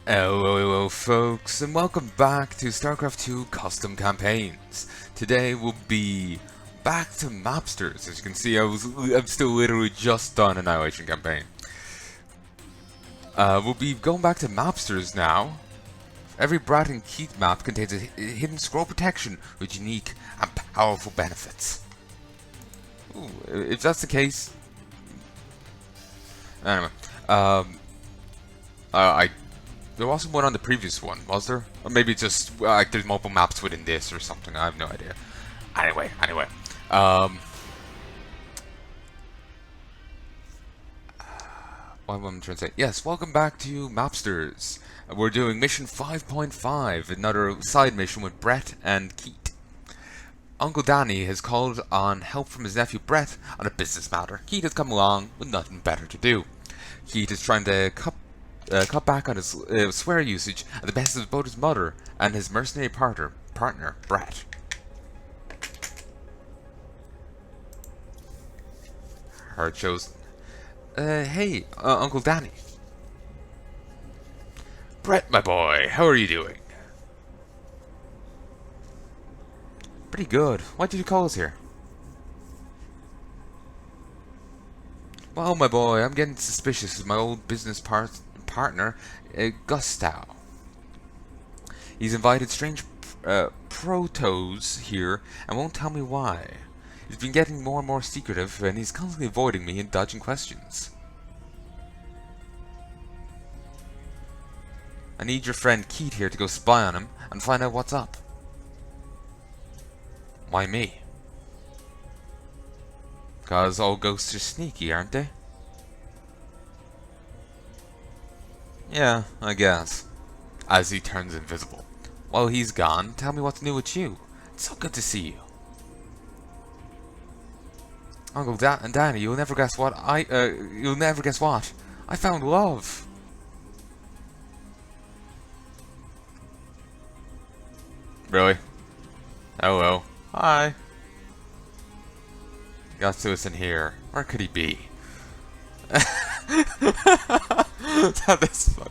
Hello folks, and welcome back to StarCraft 2 Custom Campaigns. Today we'll be back to Mapsters. As you can see, I'm still literally just done an Annihilation campaign. We'll be going back to Mapsters now. Every Brat and Keith map contains a hidden scroll protection with unique and powerful benefits. Ooh, if that's the case... Anyway, there wasn't one on the previous one, was there? Or maybe it's just like there's multiple maps within this or something. I have no idea. Anyway, what am I trying to say? Yes, welcome back to Mapsters. We're doing mission 5.5, another side mission with Brett and Keith. Uncle Danny has called on help from his nephew Brett on a business matter. Keith has come along with nothing better to do. Keith is trying to cut back on his swear usage at the behest of both his mother and his mercenary partner, Brett. Her chosen. Hey, Uncle Danny. Brett, my boy, how are you doing? Pretty good. Why did you call us here? Well, my boy, I'm getting suspicious of my old business partner, Gustav. He's invited strange protos here and won't tell me why. He's been getting more and more secretive, and he's constantly avoiding me and dodging questions. I need your friend Keith here to go spy on him and find out what's up. Why me? 'Cause all ghosts are sneaky, aren't they? Yeah, I guess. As he turns invisible. While he's gone, tell me what's new with you. It's so good to see you. Uncle Danny, you'll never guess what you'll never guess what. I found love. Really? Hello. Hi. Got to us in here. Where could he be? That is fun.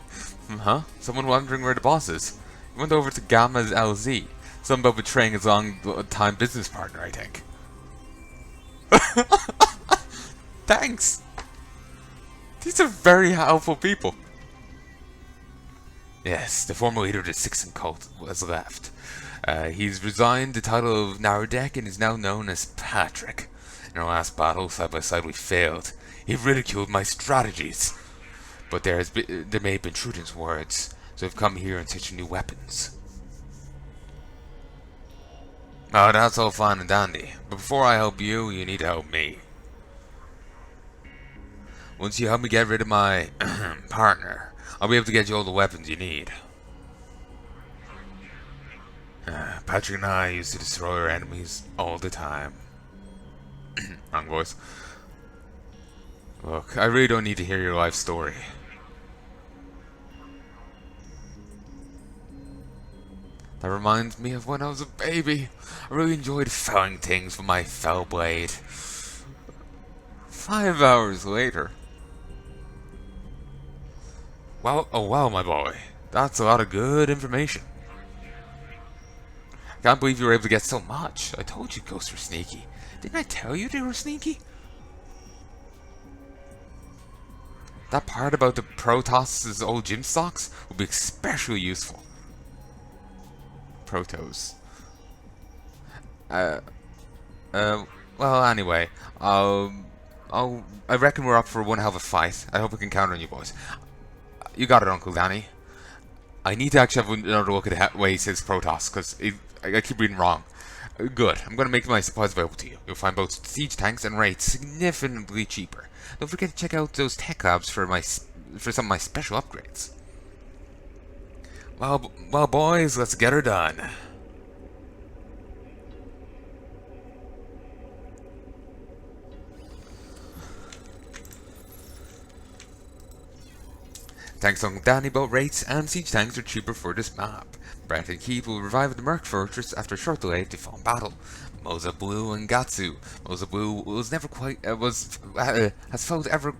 Huh? Someone wondering where the boss is. He went over to Gamma's LZ. Something about betraying his long-time business partner, I think. Thanks! These are very helpful people. Yes, the former leader of the Sixen cult has left. He's resigned the title of Narodek and is now known as Patrick. In our last battle, side by side, we failed. He ridiculed my strategies. But there may have been truth in his words, so I've come here in search of new weapons. Oh, that's all fine and dandy, but before I help you, you need to help me. Once you help me get rid of my partner, I'll be able to get you all the weapons you need. Patrick and I used to destroy our enemies all the time. Wrong voice. Look, I really don't need to hear your life story. That reminds me of when I was a baby. I really enjoyed felling things with my fell blade. 5 hours later. Well, oh wow, my boy. That's a lot of good information. I can't believe you were able to get so much. I told you ghosts were sneaky. Didn't I tell you they were sneaky? That part about the Protoss' old gym stocks will be especially useful. Protos. Well, anyway, I reckon we're up for one hell of a fight. I hope we can count on you boys. You got it, Uncle Danny. I need to actually have another look at the way he says Protoss, because I keep reading wrong. Good. I'm going to make my supplies available to you. You'll find both siege tanks and raids significantly cheaper. Don't forget to check out those tech labs for some of my special upgrades. Well, boys, let's get her done. Tanks on Danny boat rates and siege tanks are cheaper for this map. Brett and Keith will revive the Merc Fortress after a short delay to fall in battle. Moza Blue and Gatsu. Moza Blue was never quite has felt ever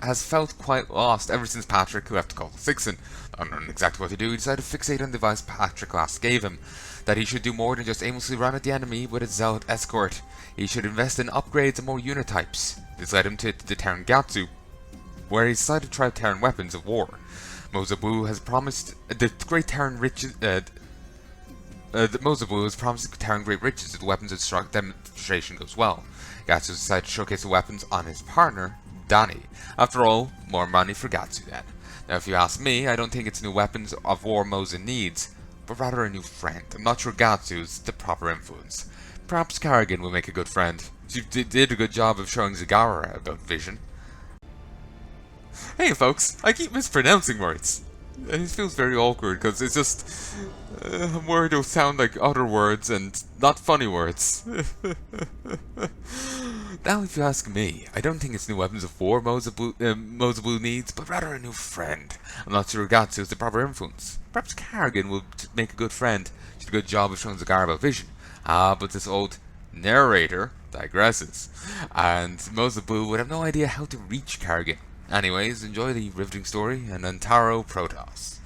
has felt quite lost ever since Patrick left Call Sixon. Unknowing exactly what to do, he decided to fixate on the advice Patrick last gave him, that he should do more than just aimlessly run at the enemy with his zealot escort. He should invest in upgrades and more unit types. This led him to the Terran Gatsu, where he decided to try Terran weapons of war. Mozabu has promised the great Terran riches. Mozabu has promised Terran great riches if the weapons demonstration goes well. Gatsu decided to showcase the weapons on his partner, Danny. After all, more money for Gatsu then. Now, if you ask me, I don't think it's new weapons of war Moza needs, but rather a new friend. I'm not sure Gatsu's the proper influence. Perhaps Karrigan will make a good friend. She did a good job of showing Zagara about vision. Hey folks, I keep mispronouncing words. And it feels very awkward because it's just a word will sound like other words and not funny words. Now, if you ask me, I don't think it's new weapons of war Mozabu needs, but rather a new friend. I'm not sure Gatsu is the proper influence. Perhaps Karrigan will make a good friend. She did a good job of showing Zagara about vision. But this old narrator digresses, and Mozabu would have no idea how to reach Karrigan. Anyways, enjoy the riveting story, and Antaro Protoss.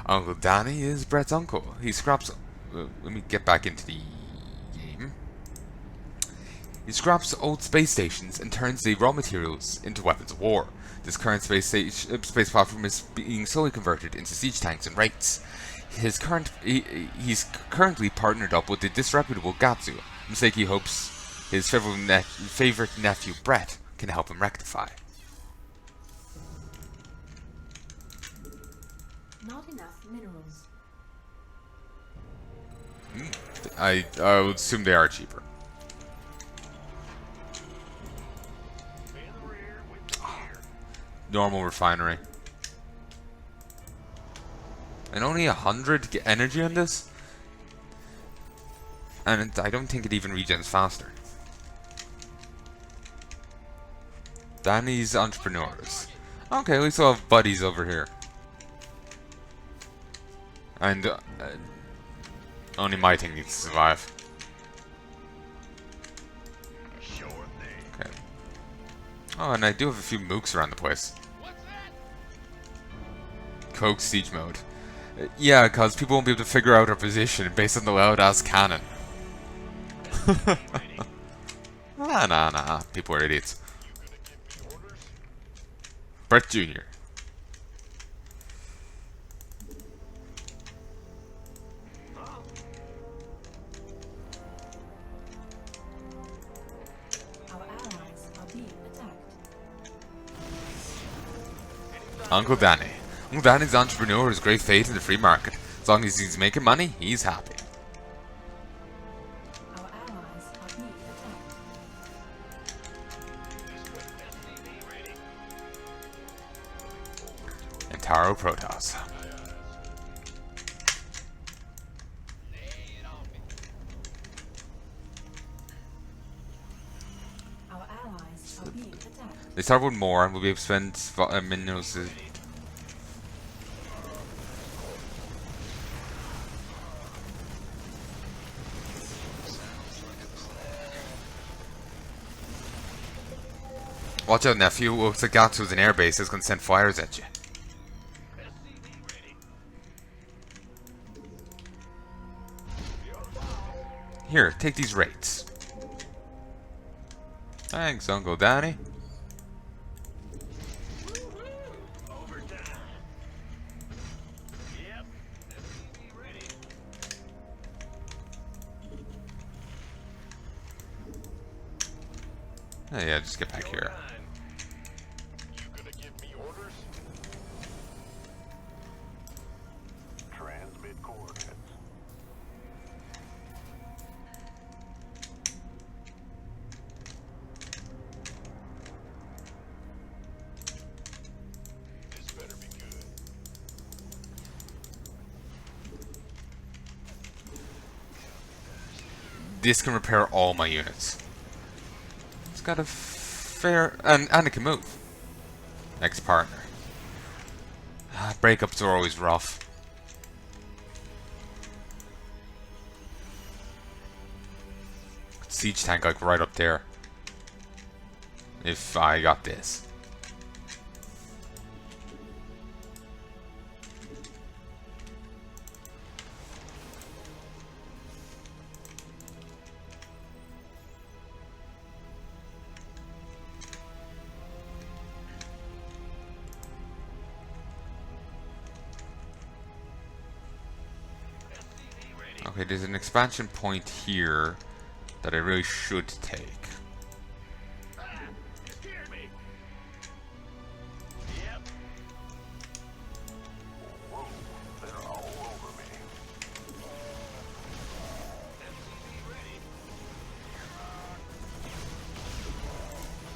Uncle Danny is Brett's uncle. He scraps... let me get back into the game. He scraps old space stations and turns the raw materials into weapons of war. This current space platform is being slowly converted into siege tanks and wraiths. He's currently partnered up with the disreputable Gatsu, a mistake he hopes his favorite nephew Brett can help him rectify. Not enough minerals. I would assume they are cheaper. Normal refinery. And only 100 energy on this? And I don't think it even regens faster. Danny's entrepreneurs. Okay, we still have buddies over here. And only my thing needs to survive. Okay. Oh, and I do have a few mooks around the place. Coke siege mode. Yeah, because people won't be able to figure out our position based on the loud-ass cannon. Nah. People are idiots. Brett Jr. Uncle Danny. Uncle Danny's entrepreneur has great faith in the free market. As long as he's making money, he's happy. Our allies are being attacked. And Taro Protoss. Our allies are being attacked. They start with more, and we'll be able to spend minerals. Watch out, nephew. Looks like Gatsu's an airbase is gonna send fires at you. Here, take these rates. Thanks, Uncle Danny. Oh, yeah, just get back here. You gonna give me orders? Transmit coordinates. This better be good. This can repair all my units. It's got a fair... and it can move. Next partner. Breakups are always rough. Siege tank like right up there. If I got this. Okay, there's an expansion point here that I really should take. You scared me. Yep. Whoa, they're all over me. MCV ready.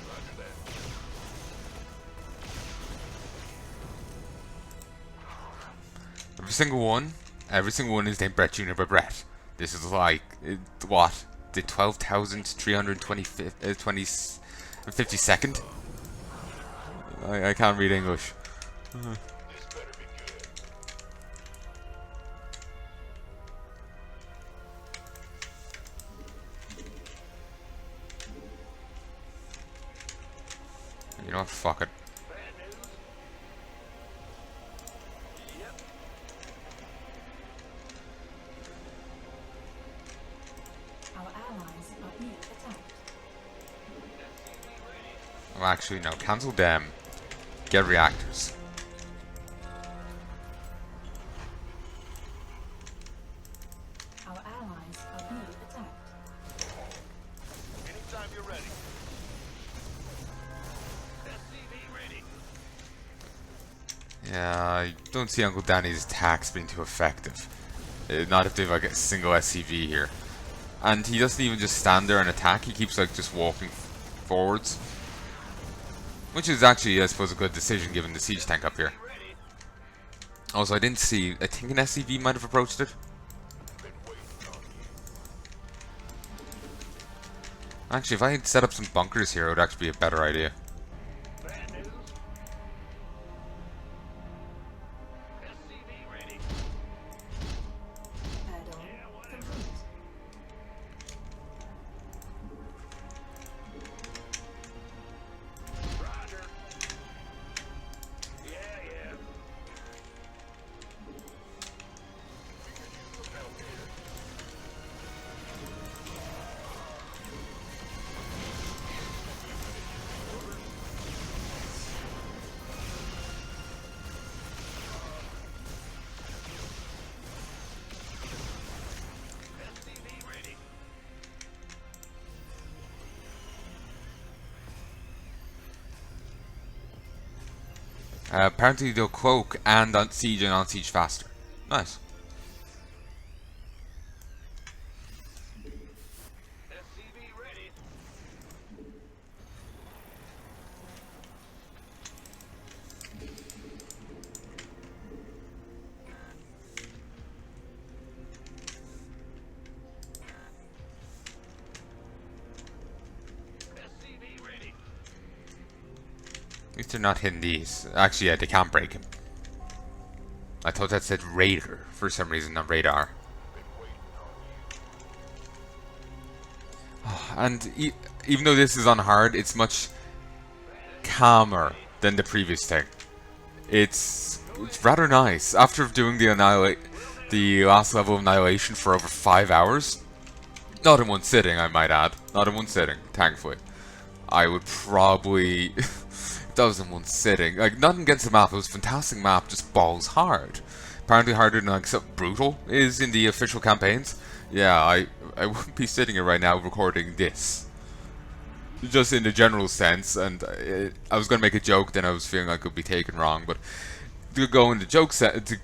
Roger that. Every single one is named Brett Jr. by Brett. This is like, what? The 12,352nd? I can't read English. This better be good. You know what? Fuck it. Bad news? Yep. Our allies are being attacked. MCV ready. Well, actually, no. Cancel them. Get reactors. Our allies are being attacked. Anytime you're ready. SCV ready. Yeah, I don't see Uncle Danny's attacks being too effective. Not if they've like a single SCV here. And he doesn't even just stand there and attack, he keeps like just walking forwards. Which is actually, I suppose, a good decision given the siege tank up here. Ready. Also, I didn't see, I think an SCV might have approached it. Been waiting on you. Actually, if I had set up some bunkers here, it would actually be a better idea. Bad news? SCV ready. Add-on complete. Roger. Yeah, yeah. We could use some help here. SCV ready. Apparently they'll cloak and on siege faster. Nice. SCV ready. SCV ready. At least they're not hitting these. Actually, yeah, they can't break him. I thought that said Raider for some reason, not Radar. Been waiting on you. And even though this is on hard, it's much calmer than the previous thing. It's rather nice. After doing the last level of Annihilation for over 5 hours, not in one sitting, I might add, not in one sitting, thankfully. I would probably, if that was in one sitting, like nothing against the map, it was a fantastic map, just balls hard. Apparently harder than like something Brutal is in the official campaigns. Yeah, I wouldn't be sitting here right now recording this. Just in the general sense, and I was going to make a joke, then I was feeling like it would be taken wrong, but to go in the joke set, to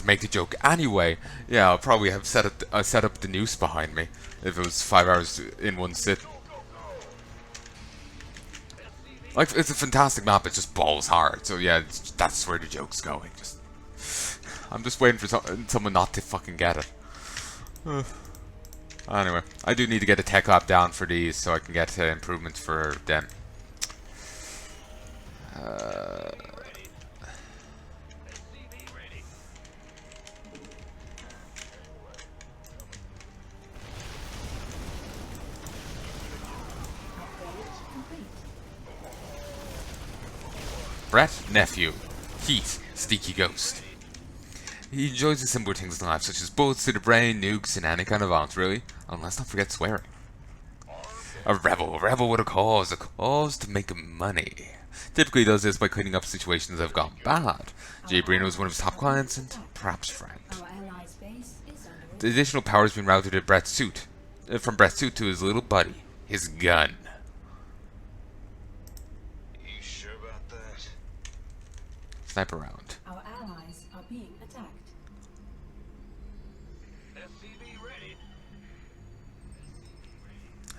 make the joke anyway, yeah, I'll probably have set up the noose behind me if it was 5 hours in one sit. Like, it's a fantastic map, it just balls hard, so yeah, that's where the joke's going. I'm just waiting for someone not to fucking get it. Anyway, I do need to get a tech lab down for these so I can get improvements for them. Upgrade complete. Brett, nephew. Heat, sneaky ghost. He enjoys the simpler things in life, such as bullets to the brain, nukes, and any kind of art, really. And let's not forget swearing. A rebel with a cause to make money. Typically does this by cleaning up situations that have gone bad. Jay Brino is one of his top clients and perhaps friend. Our allies' base is under The additional power has been routed to Brett's suit. From Brett's suit to his little buddy. His gun. You sure about that? Sniper round. Our allies are being attacked. SCV ready.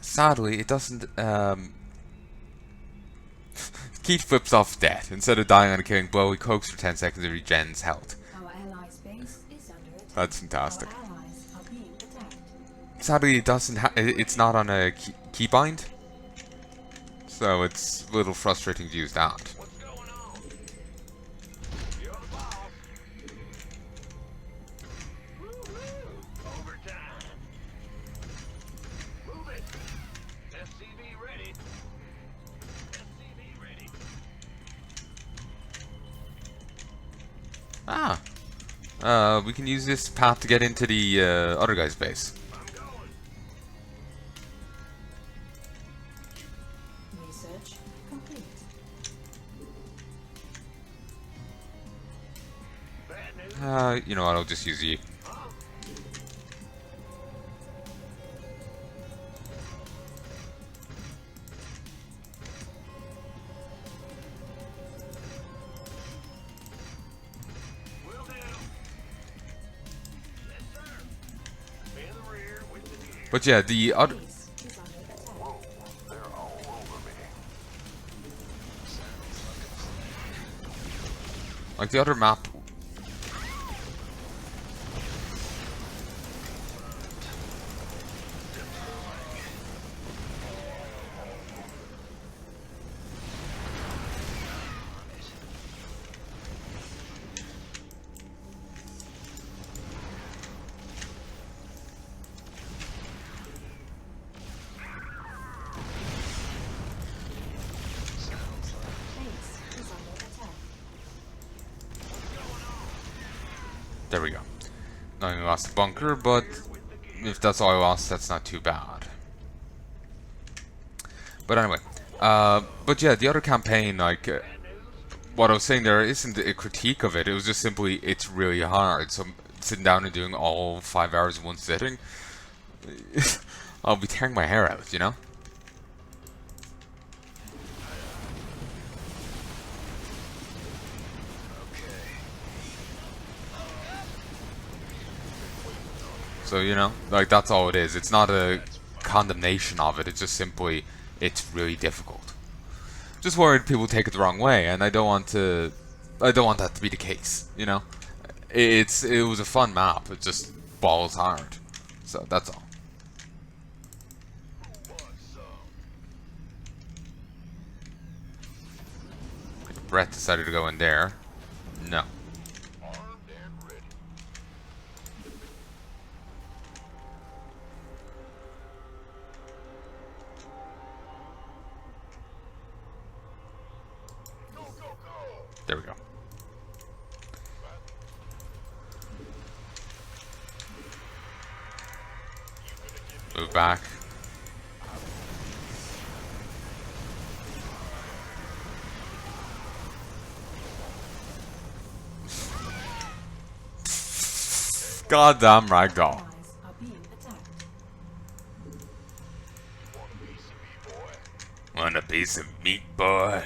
Sadly, it doesn't, Keith flips off death. Instead of dying on a killing blow, he cloaks for 10 seconds and regens health. Our allies' base is under attack. That's fantastic. Our allies are being attacked. Sadly, it doesn't it's not on a keybind. So it's a little frustrating to use that. What's going on? You're the boss. Woo-hoo. Overtime. Move it. SCV ready. SCV ready. We can use this path to get into the other guy's base. I'm going. Research complete. Bad news. You know what, I'll just use you. Huh? Will do. Yes, sir. In the rear with the gear. But yeah, the other... Base is under attack. Whoa, they're all over me. Like the other map... Base is under attack. There we go. Now we lost the bunker, but if that's all I lost, that's not too bad. But anyway, but yeah, the other campaign, like, what I was saying there isn't a critique of it, it was just simply, it's really hard. So sitting down and doing all 5 hours in one sitting, I'll be tearing my hair out, you know? So, you know, like, that's all it is. It's not a condemnation of it, it's just simply, it's really difficult. Just worried people take it the wrong way, and I don't want that to be the case, you know? It was a fun map, it just balls hard. So, that's all. Brett decided to go in there. No. Armed and ready. Go, go, go! There we go. Move back. Goddamn ragdoll. Allies are being attacked. Want a piece of Want a piece meat, boy? of meat, boy?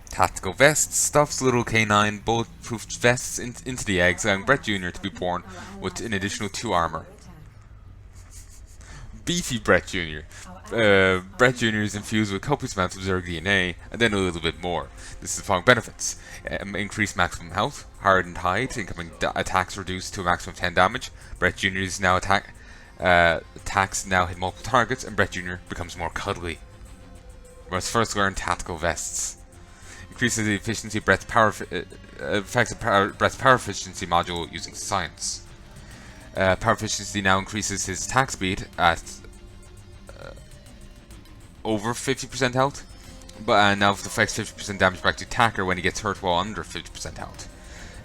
Tactical vest stuffs little canine bulletproof vests into the eggs, allowing Brett Jr. to be born with an additional 2 armor. Beefy Brett Jr. Brett Jr. is infused with copious amounts of Zerg DNA, and then a little bit more. This is the following benefits. Increased maximum health, hardened hide, incoming attacks reduced to a maximum of 10 damage. Brett Jr. is now attacks now hit multiple targets, and Brett Jr. becomes more cuddly. We must first learn tactical vests. Increases the efficiency of Brett's power Brett's power efficiency module using science. Power efficiency now increases his attack speed at over 50% health, but now deflects 50% damage back to attacker when he gets hurt while under 50% health.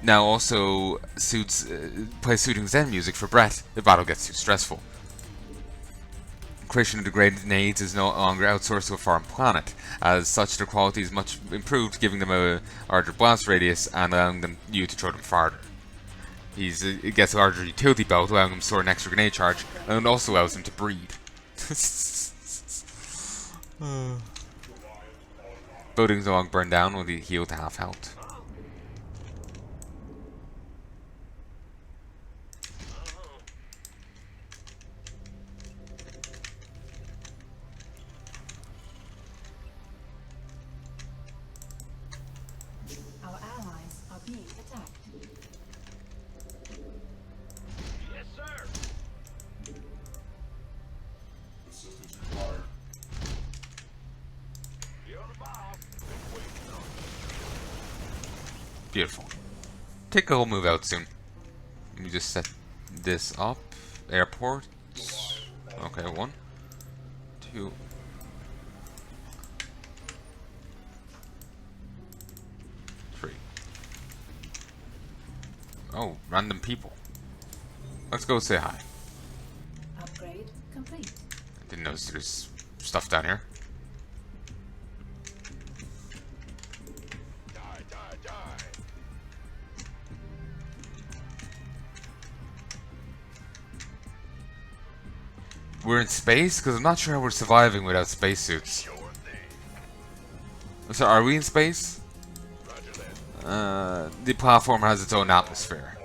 Now also plays soothing Zen music for Brett if battle gets too stressful. Creation of degraded nades is no longer outsourced to a foreign planet. As such, their quality is much improved, giving them a larger blast radius and allowing you to throw them farther. It gets a larger utility belt, allowing him to store an extra grenade charge, and it also allows him to breed. Buildings no longer burn down when they heal to half health. Our allies are being attacked. Yes, sir. Assistance required. You're the boss. Been waiting on Beautiful. Take a whole move out soon. Let me just set this up. Airport. Okay, 1, 2. Oh, random people. Let's go say hi. Upgrade complete. Didn't notice there's stuff down here. Die, die, die. We're in space? Because I'm not sure how we're surviving without spacesuits. Sure thing. So are we in space? Roger that. The platform has its own atmosphere.